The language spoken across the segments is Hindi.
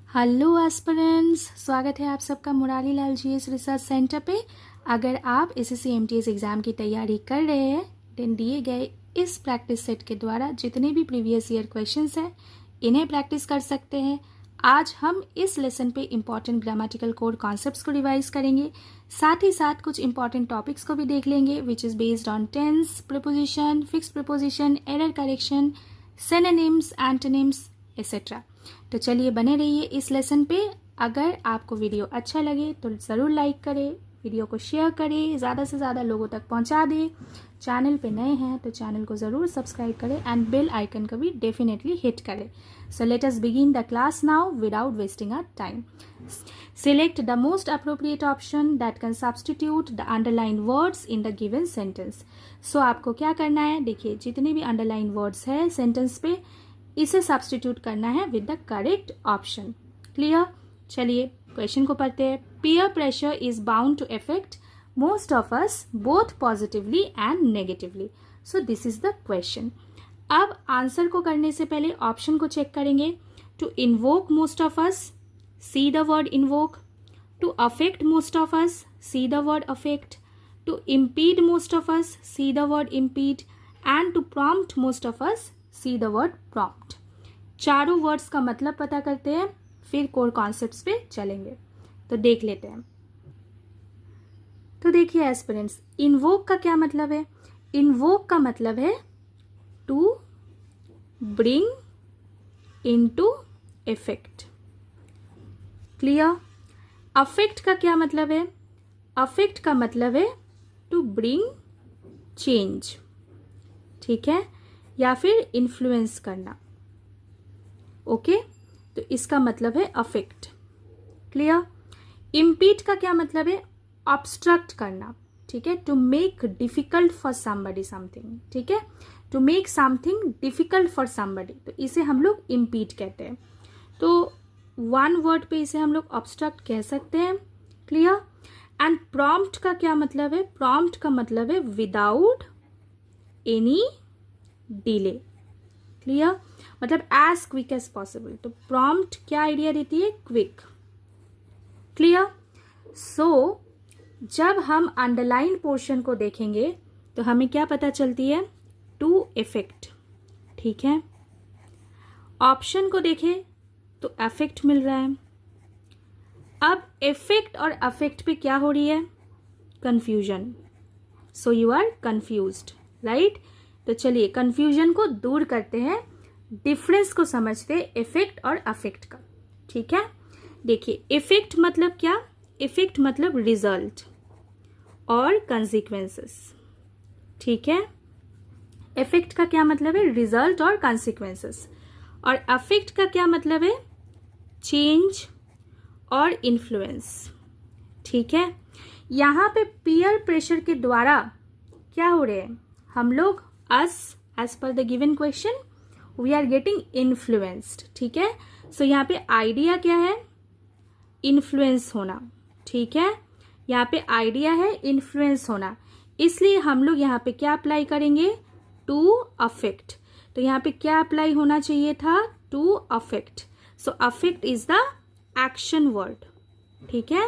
हेलो एस्पिरेंट्स, स्वागत है आप सबका Murari Lal GS research centre पे। अगर आप एसएससी एमटीएस एग्ज़ाम की तैयारी कर रहे हैं देन दिए गए इस प्रैक्टिस सेट के द्वारा जितने भी प्रीवियस ईयर क्वेश्चंस हैं इन्हें प्रैक्टिस कर सकते हैं। आज हम इस लेसन पे इम्पॉर्टेंट ग्रामेटिकल कोड कॉन्सेप्ट्स को रिवाइज करेंगे, साथ ही साथ कुछ इंपॉर्टेंट टॉपिक्स को भी देख लेंगे which is based on tense, preposition, fixed preposition, error correction, synonyms, antonyms etcetera. तो चलिए बने रहिए इस लेसन पे। अगर आपको वीडियो अच्छा लगे तो ज़रूर लाइक करें, वीडियो को शेयर करें, ज़्यादा से ज़्यादा लोगों तक पहुंचा दें। चैनल पे नए हैं तो चैनल को ज़रूर सब्सक्राइब करें एंड बेल आइकन को भी डेफिनेटली हिट करें। So let us begin the class now without wasting our time. Select the most appropriate option that can substitute the underlined words in the given sentence. So आपको क्या करना है, देखिए जितने भी underlined words है सेंटेंस पे इसे सब्सटीट्यूट करना है with the correct option. Clear? चलिए क्वेश्चन को पढ़ते हैं। Peer pressure is bound to affect most of us both positively and negatively. So this is the question. अब आंसर को करने से पहले ऑप्शन को चेक करेंगे। To invoke most of us, see the word invoke. To affect most of us, see the word affect. To impede most of us, see the word impede. And to prompt most of us, see the word prompt. चारों वर्ड्स का मतलब पता करते हैं, फिर कोर कॉन्सेप्ट्स पे चलेंगे। तो देख लेते हैं। तो देखिए एस्पिरेंट्स, इन्वोक का क्या मतलब है? इन्वोक का मतलब है to bring into effect. Clear? Affect का क्या मतलब है? अफेक्ट का मतलब है टू ब्रिंग चेंज, ठीक है, या फिर इन्फ्लुएंस करना। ओके, तो इसका मतलब है अफेक्ट। क्लियर? इम्पीड का क्या मतलब है? ऑब्स्ट्रक्ट करना, ठीक है, to make difficult for somebody something, ठीक है, to make something difficult for somebody, तो इसे हम लोग इम्पीड कहते हैं। तो वन वर्ड पे इसे हम लोग ऑब्स्ट्रक्ट कह सकते हैं। क्लियर? एंड प्रॉम्प्ट का क्या मतलब है? प्रॉम्प्ट का मतलब है विदाउट एनी डिले। क्लियर? मतलब एज क्विक एज पॉसिबल। तो प्रॉम्प्ट क्या आइडिया देती है? क्विक। क्लियर? सो जब हम अंडरलाइन पोर्शन को देखेंगे तो हमें क्या पता चलती है? टू इफेक्ट, ठीक है। ऑप्शन को देखें तो अफेक्ट मिल रहा है। अब इफेक्ट और अफेक्ट पे क्या हो रही है? Confusion. So you are confused, right? तो चलिए कंफ्यूजन को दूर करते हैं, डिफरेंस को समझते हैं इफेक्ट और अफेक्ट का, ठीक है। देखिए इफेक्ट मतलब क्या? इफेक्ट मतलब रिजल्ट और कंसिक्वेंसेस, ठीक है। इफेक्ट का क्या मतलब है? रिजल्ट और कंसिक्वेंसेस। और अफेक्ट का क्या मतलब है? चेंज और इन्फ्लुएंस, ठीक है। यहाँ पे पीयर प्रेशर के द्वारा क्या हो रहे हैं? हम लोग as per the given question we are getting influenced, ठीक है। सो यहाँ पे आइडिया क्या है? इन्फ्लुएंस होना, ठीक है। यहाँ पे आइडिया है इन्फ्लुएंस होना, इसलिए हम लोग यहाँ पे क्या अप्लाई करेंगे? To affect. तो यहाँ पे क्या अप्लाई होना चाहिए था? To affect. So affect is the action word, ठीक है।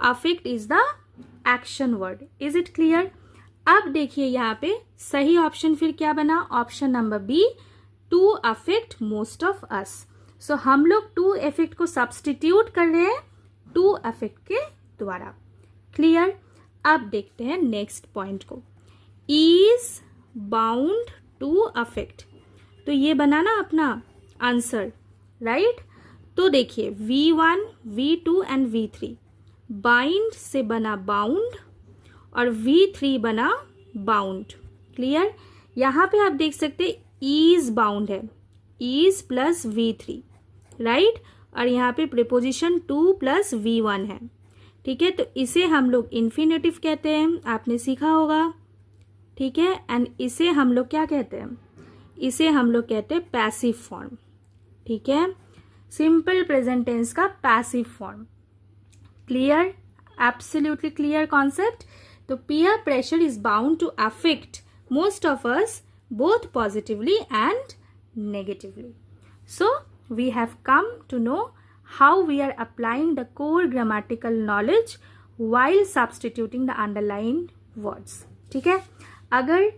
Affect is the action word. Is it clear? अब देखिए यहाँ पे सही ऑप्शन फिर क्या बना? Option number B, to affect most of us. So हम लोग टू अफेक्ट को सब्सटीट्यूट कर रहे हैं टू अफेक्ट के द्वारा। क्लियर? अब देखते हैं नेक्स्ट पॉइंट को। इज बाउंड टू अफेक्ट, तो ये बना ना अपना आंसर, राइट? तो देखिए V1, V2 and V3 bind से बना बाउंड और V3 बना बाउंड। क्लियर? यहाँ पे आप देख सकते इज बाउंड है, इज प्लस V3, राइट? और यहाँ पे प्रीपोजिशन टू प्लस V1 है, ठीक है। तो इसे हम लोग इन्फिनेटिव कहते हैं, आपने सीखा होगा, ठीक है। एंड इसे हम लोग क्या कहते हैं? इसे हम लोग कहते हैं पैसिव फॉर्म, ठीक है। सिंपल प्रेजेंट टेंस का passive form. Clear? Absolutely clear concept. तो peer pressure is bound to affect most of us both positively and negatively. So we have come to know how we are applying the core grammatical knowledge while substituting the underlined words. ठीक है, अगर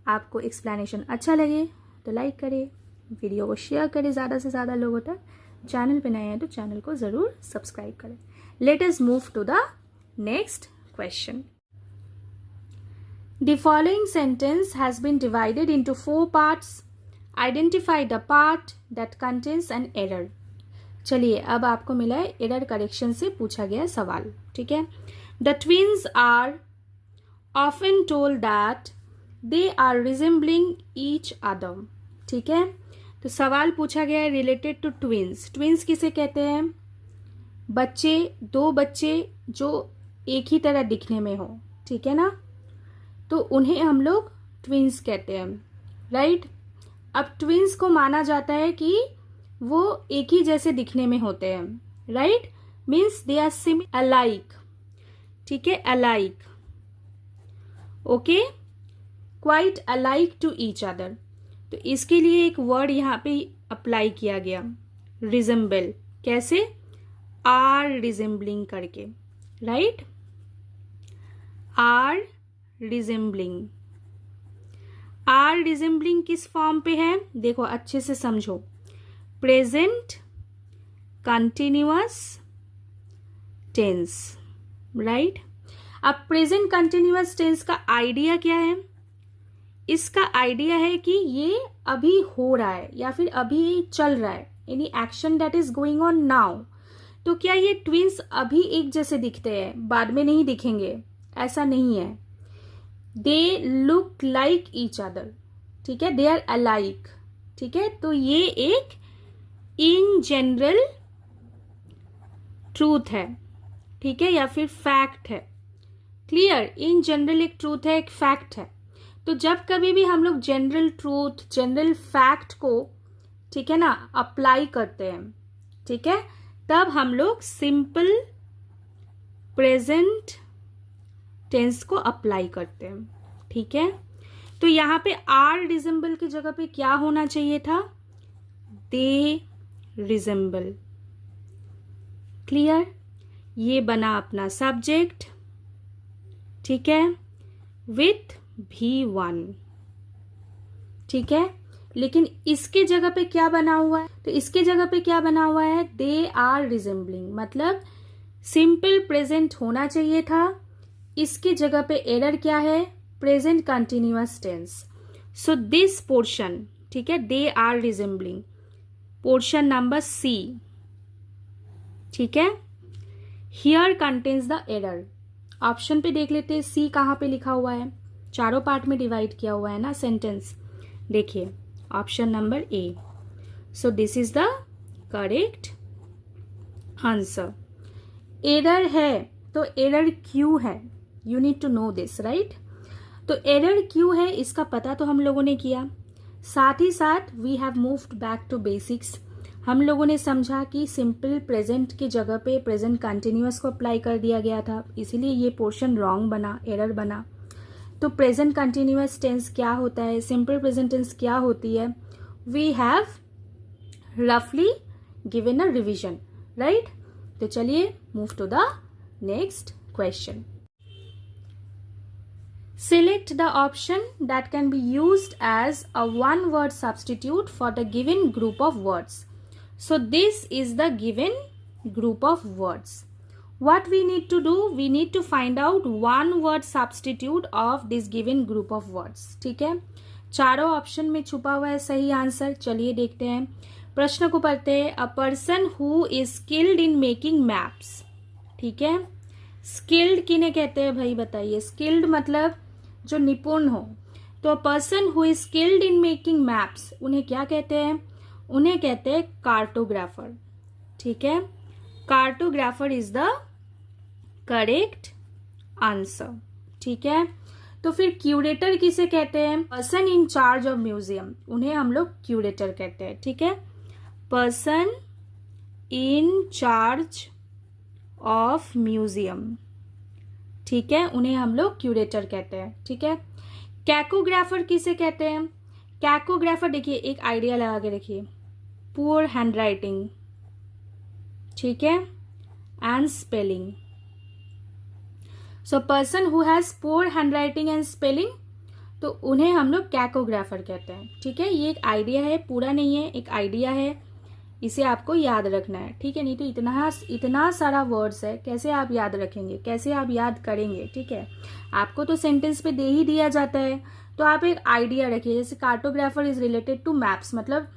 आपको एक्सप्लेनेशन अच्छा लगे तो लाइक करें, वीडियो को शेयर करें ज़्यादा से ज़्यादा लोगों तक। चैनल पे नए हैं तो चैनल को ज़रूर सब्सक्राइब करें। Let us move to the next question. The following sentence has been divided into 4 parts. Identify the part that contains an error. चलिए, अब आपको मिला है एरर करेक्शन से पूछा गया सवाल। ठीक है, The twins are often told that they are resembling each other. ठीक है, तो सवाल पूछा गया है रिलेटेड टू ट्विंस। ट्विंस किसे कहते हैं? बच्चे, दो बच्चे जो एक ही तरह दिखने में हो। ठीक है ना, तो उन्हें हम लोग ट्विंस कहते हैं, राइट। अब ट्विंस को माना जाता है कि वो एक ही जैसे दिखने में होते हैं, right, means they are seem alike. ठीक है, alike, okay, quite alike to each other. तो इसके लिए एक वर्ड यहाँ पे अप्लाई किया गया, रिजेंबल। कैसे? आर रिजेंबलिंग करके, right, are resembling. Are resembling किस फॉर्म पे है? देखो अच्छे से समझो। Present continuous tense, right. अब प्रेजेंट कंटिन्यूअस टेंस का आइडिया क्या है? इसका आइडिया है कि ये अभी हो रहा है या फिर अभी चल रहा है, any action that is going on now. तो क्या ये ट्विंस अभी एक जैसे दिखते हैं, बाद में नहीं दिखेंगे? ऐसा नहीं है। They look like each other. ठीक है, दे आर अलाइक। ठीक है, तो ये एक इन जनरल ट्रूथ है, ठीक है, या फिर फैक्ट है। क्लियर? इन जनरल एक ट्रूथ है, एक फैक्ट है। तो जब कभी भी हम लोग जनरल ट्रूथ, जनरल फैक्ट को, ठीक है ना, अप्लाई करते हैं, ठीक है, तब हम लोग सिंपल प्रेजेंट टेंस को अप्लाई करते हैं। ठीक है, तो यहां पे आर रिजेंबल की जगह पे क्या होना चाहिए था? They resemble. क्लियर? ये बना अपना सब्जेक्ट, ठीक है, विथ V1। ठीक है, लेकिन इसके जगह पे क्या बना हुआ है? तो इसके जगह पे क्या बना हुआ है? दे आर रिजेंबलिंग, मतलब सिंपल प्रेजेंट होना चाहिए था। इसकी जगह पे एरर क्या है? Present continuous tense. So this portion, ठीक है, they are resembling, portion number C, ठीक है, here contains the error. Option पे देख लेते हैं C कहाँ पे लिखा हुआ है। चारों पार्ट में डिवाइड किया हुआ है ना सेंटेंस। देखिए option number A। So this is the correct answer. Error है तो एरर क्यों है? You need to know this, right. तो एरर क्यों है इसका पता तो हम लोगों ने किया, साथ ही साथ we have moved back to basics. हम लोगों ने समझा कि सिंपल प्रेजेंट की जगह पे प्रेजेंट कंटिन्यूअस को अप्लाई कर दिया गया था, इसीलिए ये पोर्शन रॉन्ग बना, एरर बना। तो प्रेजेंट कंटिन्यूअस टेंस क्या होता है, सिंपल प्रेजेंट टेंस क्या होती है, वी हैव रफली गिवन अ रिविजन, राइट। तो चलिए move to the next question. Select the option that can be used as a one-word substitute for the given group of words. So this is the given group of words. What we need to do? We need to find out one-word substitute of this given group of words. ठीक है, चारों ऑप्शन में छुपा हुआ है सही आंसर। चलिए देखते हैं, प्रश्न को पढ़ते हैं। A person who is skilled in making maps. ठीक है, स्किल्ड किन्हें कहते हैं भाई बताइए? स्किल्ड मतलब जो निपुण हो। तो person who is skilled in making maps, उन्हें क्या कहते हैं? उन्हें कहते हैं कार्टोग्राफर। ठीक है, cartographer is the correct answer. ठीक है, तो फिर क्यूरेटर किसे कहते हैं? Person in charge of museum, उन्हें हम लोग क्यूरेटर कहते हैं। ठीक है, person in charge of museum, ठीक है, उन्हें हम लोग क्यूरेटर कहते हैं। ठीक है, कैकोग्राफर किसे कहते हैं? कैकोग्राफर देखिए एक आइडिया लगा के रखिए, पुअर हैंडराइटिंग, ठीक है, and spelling. So person who has poor handwriting and spelling, तो उन्हें हम लोग कैकोग्राफर कहते हैं। ठीक है, ये एक आइडिया है, पूरा नहीं है, एक आइडिया है, इसे आपको याद रखना है। ठीक है, नहीं तो इतना सारा वर्ड्स है, कैसे आप याद रखेंगे, कैसे आप याद करेंगे। ठीक है, आपको तो सेंटेंस पे दे ही दिया जाता है, तो आप एक आइडिया रखिए। जैसे cartographer is related to maps, मतलब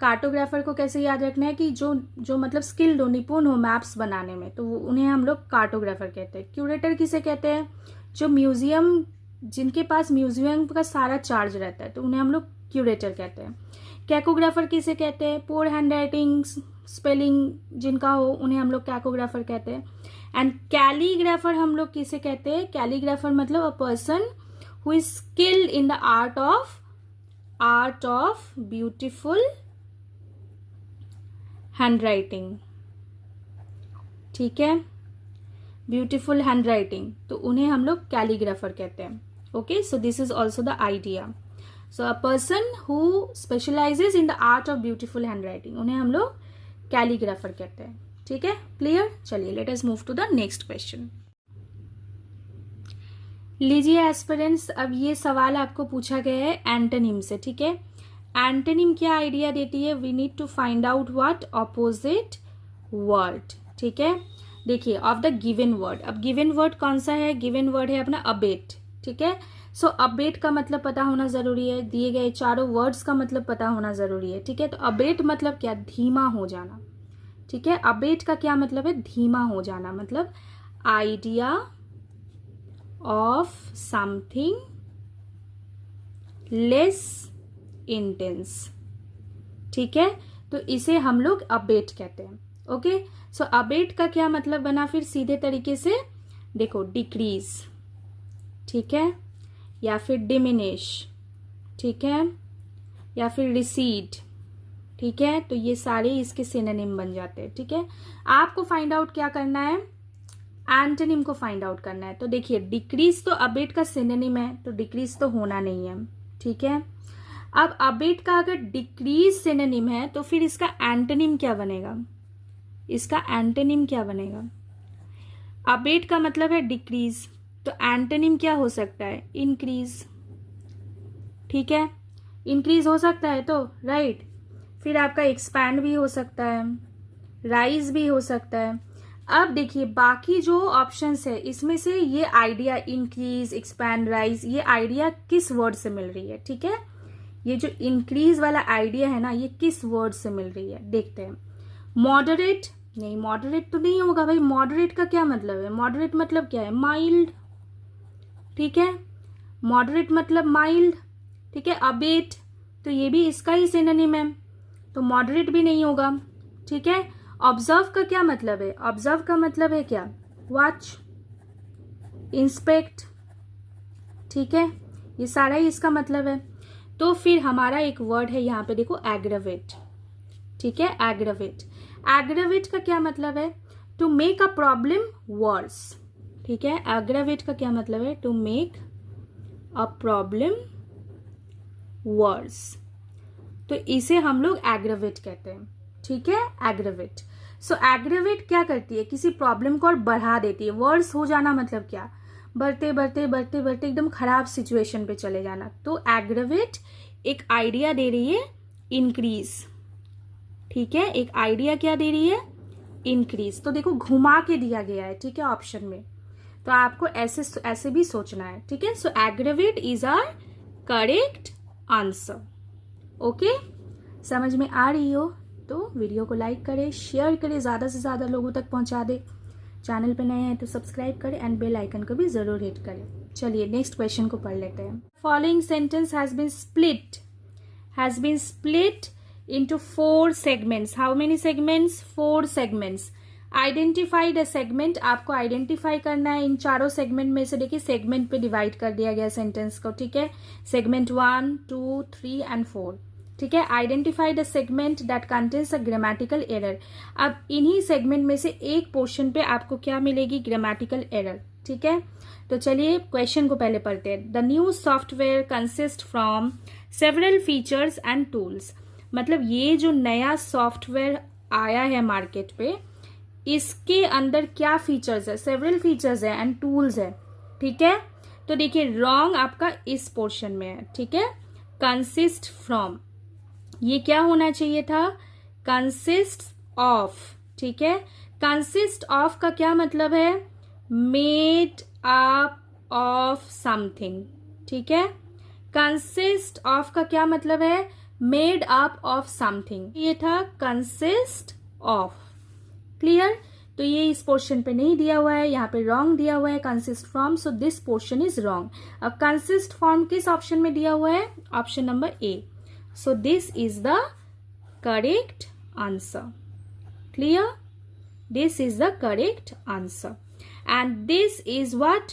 कार्टोग्राफर को कैसे याद रखना है कि जो मतलब स्किल्ड हो, निपुण हो मैप्स बनाने में, तो उन्हें हम लोग कार्टोग्राफर कहते हैं। क्यूरेटर किसे कहते हैं? जो म्यूजियम, जिनके पास म्यूजियम का सारा चार्ज रहता है, तो उन्हें हम लोग क्यूरेटर कहते हैं। कैकोग्राफर किसे कहते हैं? पुअर हैंडराइटिंग स्पेलिंग जिनका हो, उन्हें हम लोग कैकोग्राफर कहते हैं। एंड कैलीग्राफर हम लोग किसे कहते हैं? कैलीग्राफर मतलब a person who is skilled in the art of beautiful handwriting. ठीक है, ब्यूटिफुल हैंडराइटिंग, तो उन्हें हम लोग कैलीग्राफर कहते हैं। Okay, so this is also the idea. So a person who specialises in the art of beautiful handwriting, उन्हें हम लोग कैलीग्राफर कहते हैं। ठीक है, क्लियर? चलिए let us move to the next question. लीजिए एस्पिरेंट्स, अब ये सवाल आपको पूछा गया है एंटोनिम से। ठीक है, एंटोनिम क्या आइडिया देती है? We need to find out what opposite word. ठीक है, देखिए ऑफ द गिवन वर्ड। अब गिवन वर्ड कौन सा है? गिवन वर्ड है अपना अबेट। ठीक है, सो अबेट का मतलब पता होना जरूरी है, दिए गए चारों वर्ड्स का मतलब पता होना जरूरी है। ठीक है, तो अबेट मतलब क्या? धीमा हो जाना। ठीक है, अबेट का क्या मतलब है? धीमा हो जाना, मतलब idea of something less intense. ठीक है, तो इसे हम लोग अबेट कहते हैं। ओके, सो अबेट का क्या मतलब बना फिर सीधे तरीके से? देखो, डिक्रीज, ठीक है, या फिर डिमिनिश, ठीक है, या फिर रिसीड। ठीक है, तो ये सारे इसके सिनोनिम बन जाते हैं। ठीक है, आपको फाइंड आउट क्या करना है? एंटोनिम को फाइंड आउट करना है। तो देखिए, डिक्रीज तो अबेट का सिनोनिम है, तो डिक्रीज तो होना नहीं है। ठीक है, अब अबेट का अगर डिक्रीज सिनोनिम है, तो फिर इसका एंटोनिम क्या बनेगा? इसका एंटोनिम क्या बनेगा? अबेट का मतलब है डिक्रीज, तो एंटोनिम क्या हो सकता है? इंक्रीज। ठीक है, इंक्रीज हो सकता है तो राइट। फिर आपका एक्सपैंड भी हो सकता है, राइज भी हो सकता है। अब देखिए बाकी जो ऑप्शंस है, इसमें से ये आइडिया इंक्रीज, एक्सपैंड, राइज, ये आइडिया किस वर्ड से मिल रही है? ठीक है, ये जो इंक्रीज वाला आइडिया है ना, ये किस वर्ड से मिल रही है? देखते हैं। मॉडरेट, नहीं, मॉडरेट तो नहीं होगा भाई। मॉडरेट का क्या मतलब है? मॉडरेट मतलब क्या है? माइल्ड। ठीक है, मॉडरेट मतलब माइल्ड। ठीक है, अबेट, तो ये भी इसका ही सिनोनिम है, तो मॉडरेट भी नहीं होगा। ठीक है, ऑब्जर्व का क्या मतलब है? ऑब्जर्व का मतलब है क्या? Watch, inspect. ठीक है, ये सारा ही इसका मतलब है। तो फिर हमारा एक वर्ड है यहाँ पे, देखो, एग्रावेट। ठीक है, एग्रावेट। एग्रावेट का क्या मतलब है? To make a problem worse. ठीक है, एग्रावेट का क्या मतलब है? To make a problem worse, तो इसे हम लोग एग्रावेट कहते हैं। ठीक है, एग्रावेट। सो एग्रावेट क्या करती है? किसी प्रॉब्लम को और बढ़ा देती है। वर्स हो जाना मतलब क्या? बढ़ते बढ़ते बढ़ते बढ़ते एकदम खराब सिचुएशन पे चले जाना। तो एग्रावेट एक आइडिया दे रही है इंक्रीज। ठीक है, एक आइडिया क्या दे रही है? इंक्रीज। तो देखो घुमा के दिया गया है, ठीक है, ऑप्शन में, तो आपको ऐसे भी सोचना है। ठीक है, so aggravate is our correct answer. Okay, समझ में आ रही हो तो वीडियो को लाइक करें, शेयर करें, ज्यादा से ज्यादा लोगों तक पहुंचा दे। चैनल पे नए हैं तो सब्सक्राइब करें एंड बेल आइकन को भी जरूर हिट करें। चलिए नेक्स्ट क्वेश्चन को पढ़ लेते हैं। Following sentence has been split into 4 segments. How many segments? 4 segments. Identify the segment. आपको आइडेंटिफाई करना है इन चारों सेगमेंट में से। देखिए सेगमेंट पे डिवाइड कर दिया गया सेंटेंस को। ठीक है, सेगमेंट 1, 2, 3 एंड 4। ठीक है, identify the segment that contains a grammatical error. अब इन्हीं सेगमेंट में से एक पोर्शन पे आपको क्या मिलेगी? Grammatical error. ठीक है, तो चलिए क्वेश्चन को पहले पढ़ते हैं। The new software consist from several features and tools. मतलब ये जो नया सॉफ्टवेयर आया है मार्केट पे, इसके अंदर क्या फीचर्स है, सेवरल फीचर्स है एंड टूल्स है, ठीक है। तो देखिए रॉन्ग आपका इस पोर्शन में है, ठीक है। कंसिस्ट फ्रॉम, ये क्या होना चाहिए था, कंसिस्ट ऑफ, ठीक है। कंसिस्ट ऑफ का क्या मतलब है, मेड अप ऑफ समथिंग, ठीक है। कंसिस्ट ऑफ का क्या मतलब है, मेड अप ऑफ समथिंग, ये था कंसिस्ट ऑफ। क्लियर। तो ये इस पोर्शन पे नहीं दिया हुआ है, यहाँ पे रॉन्ग दिया हुआ है consist from, so this portion is wrong. अब कंसिस्ट फ्रॉम किस ऑप्शन में दिया हुआ है, option number A, so this is the correct answer. Clear, this is the correct answer and this is what,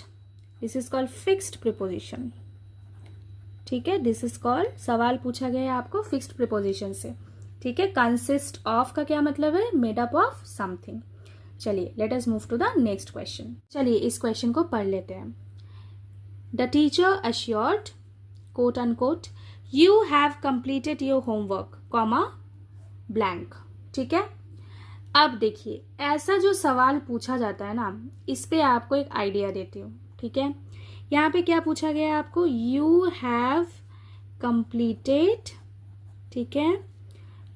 this is called fixed preposition, ठीक है। दिस इज कॉल्ड, सवाल पूछा गया है आपको फिक्स्ड प्रीपोजिशन से, ठीक है। कंसिस्ट ऑफ का क्या मतलब है, मेड अप ऑफ समथिंग। चलिए let us move to the next question. चलिए इस क्वेश्चन को पढ़ लेते हैं। The teacher assured, quote unquote, you have completed your homework, comma blank, ठीक है। अब देखिए ऐसा जो सवाल पूछा जाता है ना, इस पे आपको एक आइडिया देती हूँ, ठीक है। यहाँ पे क्या पूछा गया है आपको, यू हैव कंप्लीटेड, ठीक है,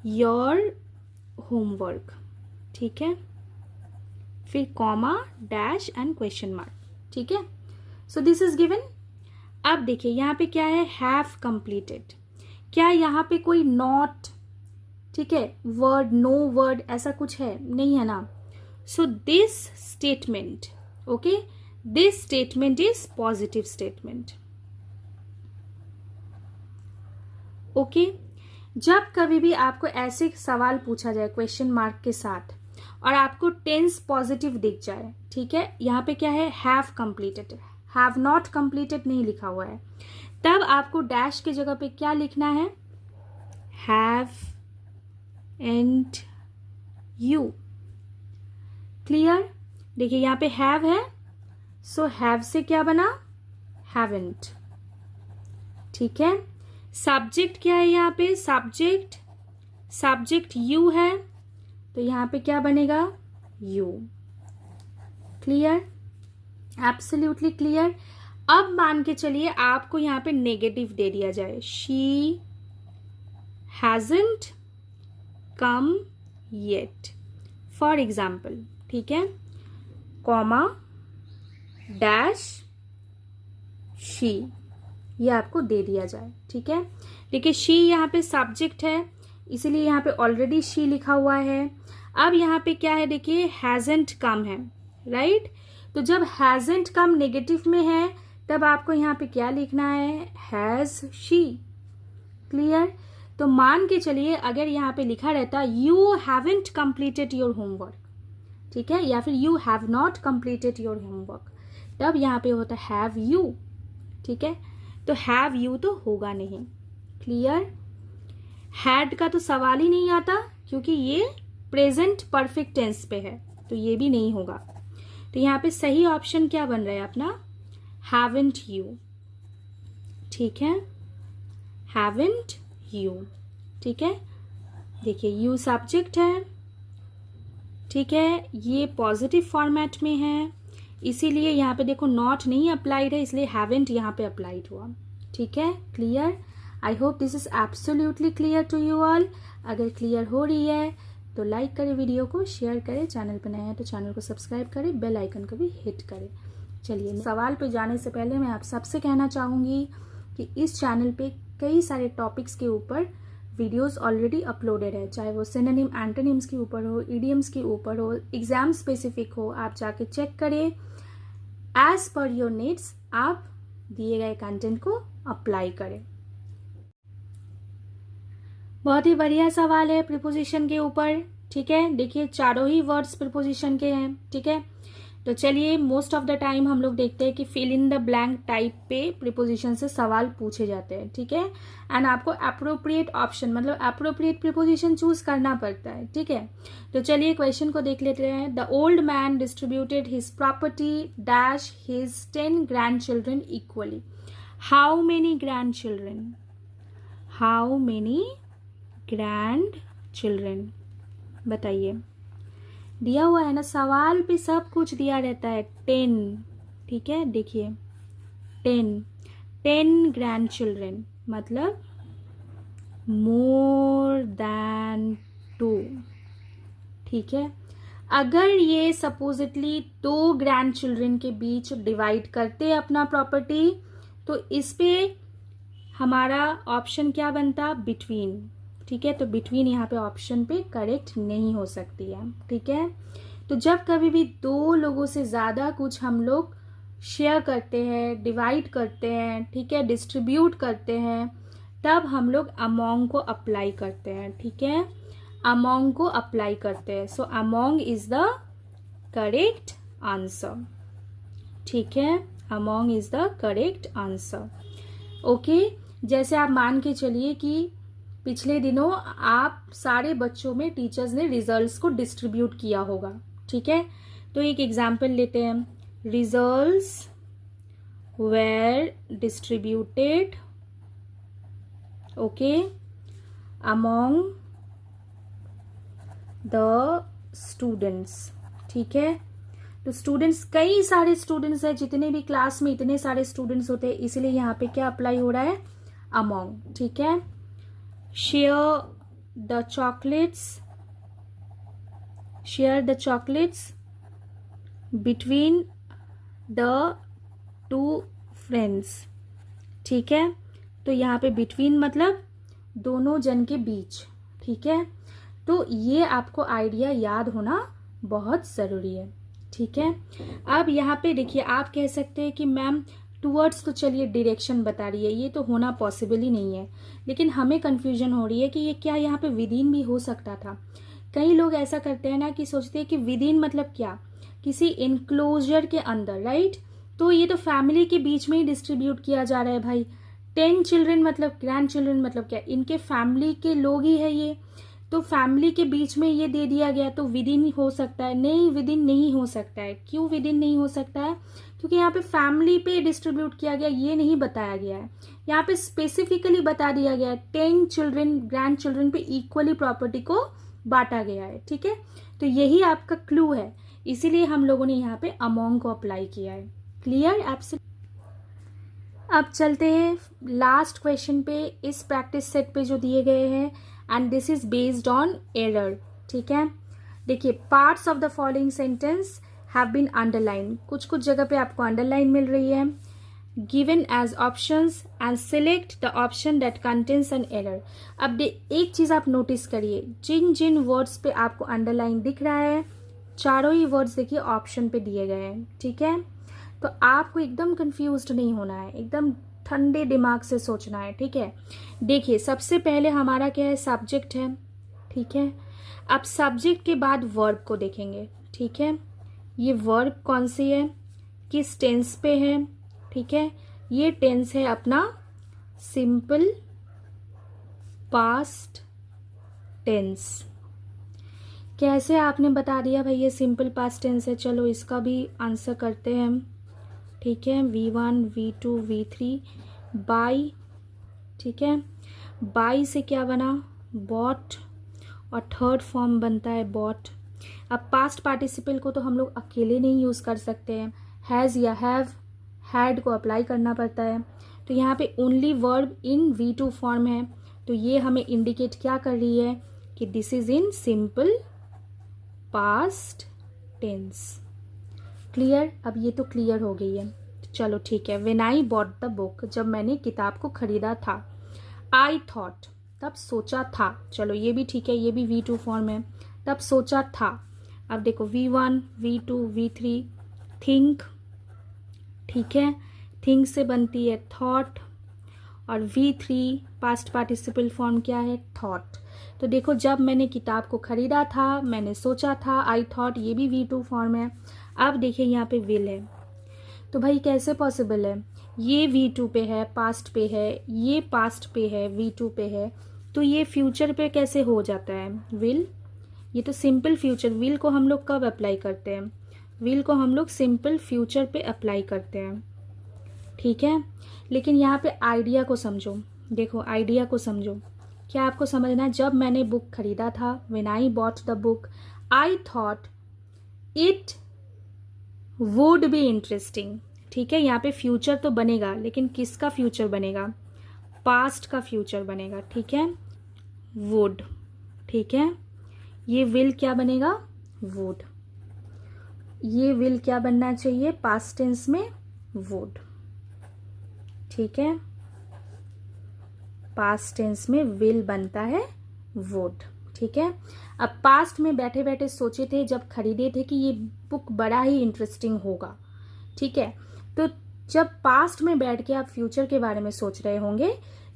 योर होमवर्क, ठीक है, फिर comma dash and question mark, ठीक है। So this is given. अब देखिए यहाँ पे क्या है, हैव कंप्लीटेड, क्या यहाँ पे कोई नॉट, ठीक है, वर्ड, नो वर्ड, ऐसा कुछ है नहीं, है ना। So this statement, okay, this statement is positive statement, okay. जब कभी भी आपको ऐसे सवाल पूछा जाए क्वेश्चन मार्क के साथ और आपको टेंस पॉजिटिव दिख जाए, ठीक है, यहाँ पे क्या है, have completed, have not completed नहीं लिखा हुआ है, तब आपको डैश की जगह पे क्या लिखना है, हैव एंड यू। क्लियर। देखिए यहाँ पे हैव है, सो हैव से क्या बना, हैवेंट, ठीक है। सब्जेक्ट क्या है यहाँ पे, सब्जेक्ट, सब्जेक्ट यू है, तो यहाँ पे क्या बनेगा, यू। Clear, absolutely clear. अब मान के चलिए आपको यहाँ पे नेगेटिव दे दिया जाए, she hasn't come yet, for example, ठीक है, कॉमा डैश शी, ये आपको दे दिया जाए, ठीक है। देखिए शी यहाँ पे सब्जेक्ट है, इसीलिए यहाँ पे ऑलरेडी शी लिखा हुआ है। अब यहाँ पे क्या है, देखिए हैजंट कम है, राइट। तो जब हैजंट कम नेगेटिव में है तब आपको यहाँ पे क्या लिखना है, हैज शी। क्लियर। तो मान के चलिए अगर यहाँ पे लिखा रहता you haven't completed your homework, ठीक है, या फिर you have not completed your homework, तब यहाँ पे होता हैव यू, ठीक है। तो हैव यू तो होगा नहीं। क्लियर। हैड का तो सवाल ही नहीं आता क्योंकि ये प्रेजेंट परफेक्ट टेंस पे है, तो ये भी नहीं होगा। तो यहाँ पे सही ऑप्शन क्या बन रहा है अपना, हैवंट यू, ठीक है, हैवंट यू, ठीक है। देखिए यू सब्जेक्ट है, ठीक है, ये पॉजिटिव फॉर्मेट में है, इसीलिए यहाँ पे देखो नॉट नहीं अप्लाइड है, इसलिए हैवेंट यहाँ पे अप्लाइड हुआ, ठीक है। Clear. I hope this is absolutely clear to you all. अगर क्लियर हो रही है तो लाइक करें वीडियो को, शेयर करें, चैनल पर नए हैं तो चैनल को सब्सक्राइब करें, बेल आइकन को भी हिट करें। चलिए सवाल पे जाने से पहले मैं आप सबसे कहना चाहूँगी कि इस चैनल पे कई सारे टॉपिक्स के ऊपर वीडियोस ऑलरेडी अपलोडेड है, चाहे वो सिनोनिम एंटोनिम्स के ऊपर हो, इडियम्स के ऊपर हो, एग्जाम स्पेसिफिक हो, आप जाके चेक करें। एज पर योर नीड्स आप दिए गए कंटेंट को अप्लाई करें। बहुत ही बढ़िया सवाल है प्रीपोजिशन के ऊपर, ठीक है। देखिए चारों ही वर्ड्स प्रीपोजिशन के हैं, ठीक है। तो चलिए मोस्ट ऑफ द टाइम हम लोग देखते हैं कि fill in the blank type पे प्रीपोजिशन से सवाल पूछे जाते हैं, ठीक है। एंड आपको अप्रोप्रिएट ऑप्शन मतलब अप्रोप्रिएट प्रीपोजिशन चूज करना पड़ता है, ठीक है। तो चलिए क्वेश्चन को देख लेते हैं। The old man distributed his property dash his 10 grand children equally. How many grand children, how many grand children, बताइए। दिया हुआ है ना, सवाल पे सब कुछ दिया रहता है। 10, ठीक है, देखिए 10 ग्रैंड चिल्ड्रेन मतलब मोर देन 2, ठीक है। अगर ये सपोजिटली 2 ग्रैंड चिल्ड्रेन के बीच डिवाइड करते अपना प्रॉपर्टी, तो इस पे हमारा ऑप्शन क्या बनता, बिटवीन, ठीक है। तो बिटवीन यहाँ पे ऑप्शन पे करेक्ट नहीं हो सकती है, ठीक है। तो जब कभी भी 2 लोगों से ज़्यादा कुछ हम लोग शेयर करते हैं, डिवाइड करते हैं, ठीक है, डिस्ट्रीब्यूट करते हैं, तब हम लोग अमोंग को अप्लाई करते हैं, ठीक है, अमोंग को अप्लाई करते हैं। So among is the correct answer, ठीक है, among is the correct answer. Okay, जैसे आप मान के चलिए कि पिछले दिनों आप सारे बच्चों में टीचर्स ने रिजल्ट्स को डिस्ट्रीब्यूट किया होगा, ठीक है। तो एक एग्जाम्पल लेते हैं, results were distributed, okay, among the students, ठीक है। तो स्टूडेंट्स, कई सारे स्टूडेंट्स हैं, जितने भी क्लास में इतने सारे स्टूडेंट्स होते हैं, इसलिए यहाँ पे क्या अप्लाई हो रहा है, अमोंग, ठीक है। Share the chocolates between the 2 friends, ठीक है। तो यहाँ पे बिटवीन मतलब दोनों जन के बीच, ठीक है। तो ये आपको आइडिया याद होना बहुत ज़रूरी है, ठीक है। अब यहाँ पे देखिए, आप कह सकते हैं कि मैम टूवर्ड्स तो चलिए डायरेक्शन बता रही है, ये तो होना पॉसिबल ही नहीं है, लेकिन हमें कंफ्यूजन हो रही है कि ये क्या यहाँ पे विद इन भी हो सकता था। कई लोग ऐसा करते हैं ना कि सोचते हैं कि विद इन मतलब क्या, किसी इनक्लोजर के अंदर, राइट। तो ये तो फैमिली के बीच में ही डिस्ट्रीब्यूट किया जा रहा है भाई। 10 चिल्ड्रेन मतलब ग्रैंड चिल्ड्रेन मतलब क्या, इनके फैमिली के लोग ही है ये, तो फैमिली के बीच में ये दे दिया गया, तो विद इन हो सकता है। नहीं, विद इन नहीं हो सकता है। क्यों विद इन नहीं हो सकता है, क्योंकि यहाँ पे फैमिली पे डिस्ट्रीब्यूट किया गया, ये नहीं बताया गया है। यहाँ पे स्पेसिफिकली बता दिया गया है 10 चिल्ड्रेन ग्रैंड चिल्ड्रेन पे इक्वली प्रॉपर्टी को बांटा गया है, ठीक है। तो यही आपका क्लू है, इसीलिए हम लोगों ने यहाँ पे अमोंग को अप्लाई किया है। Clear, absolute. अब चलते हैं लास्ट क्वेश्चन पे, इस प्रैक्टिस सेट पे जो दिए गए हैं, and this is based on error, ठीक है। देखिए, parts of the following sentence have been underline, कुछ कुछ जगह पे आपको अंडरलाइन मिल रही है। Given as options and select the option that contains an error. अब एक चीज आप नोटिस करिए, जिन जिन वर्ड्स पे आपको अंडरलाइन दिख रहा है, चारों ही वर्ड्स देखिए ऑप्शन पे दिए गए हैं, ठीक है। तो आपको एकदम कंफ्यूज्ड नहीं होना है, एकदम ठंडे दिमाग से सोचना है, ठीक है। देखिए, सबसे पहले हमारा क्या है, सब्जेक्ट है, ठीक है। अब सब्जेक्ट के बाद वर्ब को देखेंगे, ठीक है। ये वर्ब कौन सी है, किस टेंस पे है, ठीक है। ये टेंस है अपना सिंपल पास्ट टेंस। कैसे आपने बता दिया भाई ये सिंपल पास्ट टेंस है, चलो इसका भी आंसर करते हैं हम, ठीक है। V1 V2 V3 बाई, ठीक है। बाई से क्या बना, बॉट, और थर्ड फॉर्म बनता है बॉट। अब पास्ट पार्टिसिपल को तो हम लोग अकेले नहीं यूज़ कर सकते हैं, हैज़ या हैव, हैड को अप्लाई करना पड़ता है। तो यहाँ पे only verb in V2 form है, तो ये हमें इंडिकेट क्या कर रही है कि this is in simple past tense. Clear, अब ये तो क्लियर हो गई है, चलो ठीक है। When I bought the book, जब मैंने किताब को खरीदा था। आई थॉट, तब सोचा था, चलो ये भी ठीक है, ये भी V2 फॉर्म है, तब सोचा था। अब देखो V1 V2 V3 थिंक, ठीक है, थिंक से बनती है थॉट, और V3 पास्ट पार्टिसिपल फॉर्म क्या है, थॉट। तो देखो, जब मैंने किताब को खरीदा था, मैंने सोचा था, आई थॉट, ये भी V2 फॉर्म है। अब देखिए यहाँ पे विल है, तो भाई कैसे पॉसिबल है, ये V2 पे है, पास्ट पे है, ये पास्ट पे है, V2 पे है, तो ये फ्यूचर पे कैसे हो जाता है विल। ये तो सिंपल फ्यूचर, विल को हम लोग कब अप्लाई करते हैं, विल को हम लोग सिंपल फ्यूचर पे अप्लाई करते हैं, ठीक है। लेकिन यहाँ पे आइडिया को समझो, देखो आइडिया को समझो, क्या आपको समझना है, जब मैंने बुक खरीदा था, when I bought the book, I thought it would be interesting. ठीक है, यहाँ पे फ्यूचर तो बनेगा, लेकिन किसका फ्यूचर बनेगा? पास्ट का फ्यूचर बनेगा। ठीक है, वुड। ठीक है, ये विल क्या बनेगा? वुड। ये विल क्या बनना चाहिए पास्ट टेंस में? वुड। ठीक है, पास्ट टेंस में विल बनता है वुड। ठीक है, अब पास्ट में बैठे बैठे सोचे थे जब खरीदे थे कि ये बुक बड़ा ही इंटरेस्टिंग होगा। ठीक है, तो जब पास्ट में बैठ के आप फ्यूचर के बारे में सोच रहे होंगे,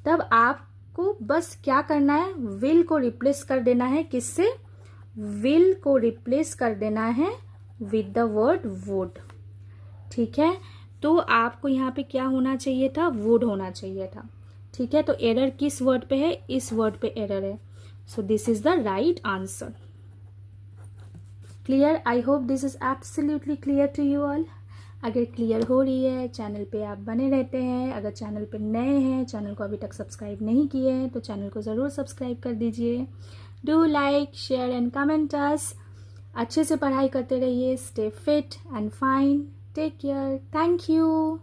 तब आपको बस क्या करना है? विल को रिप्लेस कर देना है। किससे? विल को रिप्लेस कर देना है विद द वर्ड वुड। ठीक है, तो आपको यहाँ पे क्या होना चाहिए था? वुड होना चाहिए था। ठीक है, तो एरर किस वर्ड पे है? इस वर्ड पे एरर है। So this is the right answer. Clear? I hope this is absolutely clear to you all. अगर क्लियर हो रही है, चैनल पे आप बने रहते हैं। अगर चैनल पे नए हैं, चैनल को अभी तक सब्सक्राइब नहीं किए हैं, तो चैनल को ज़रूर सब्सक्राइब कर दीजिए। Do like, share and comment us. अच्छे से पढ़ाई करते रहिए। Stay fit and fine. Take care. Thank you.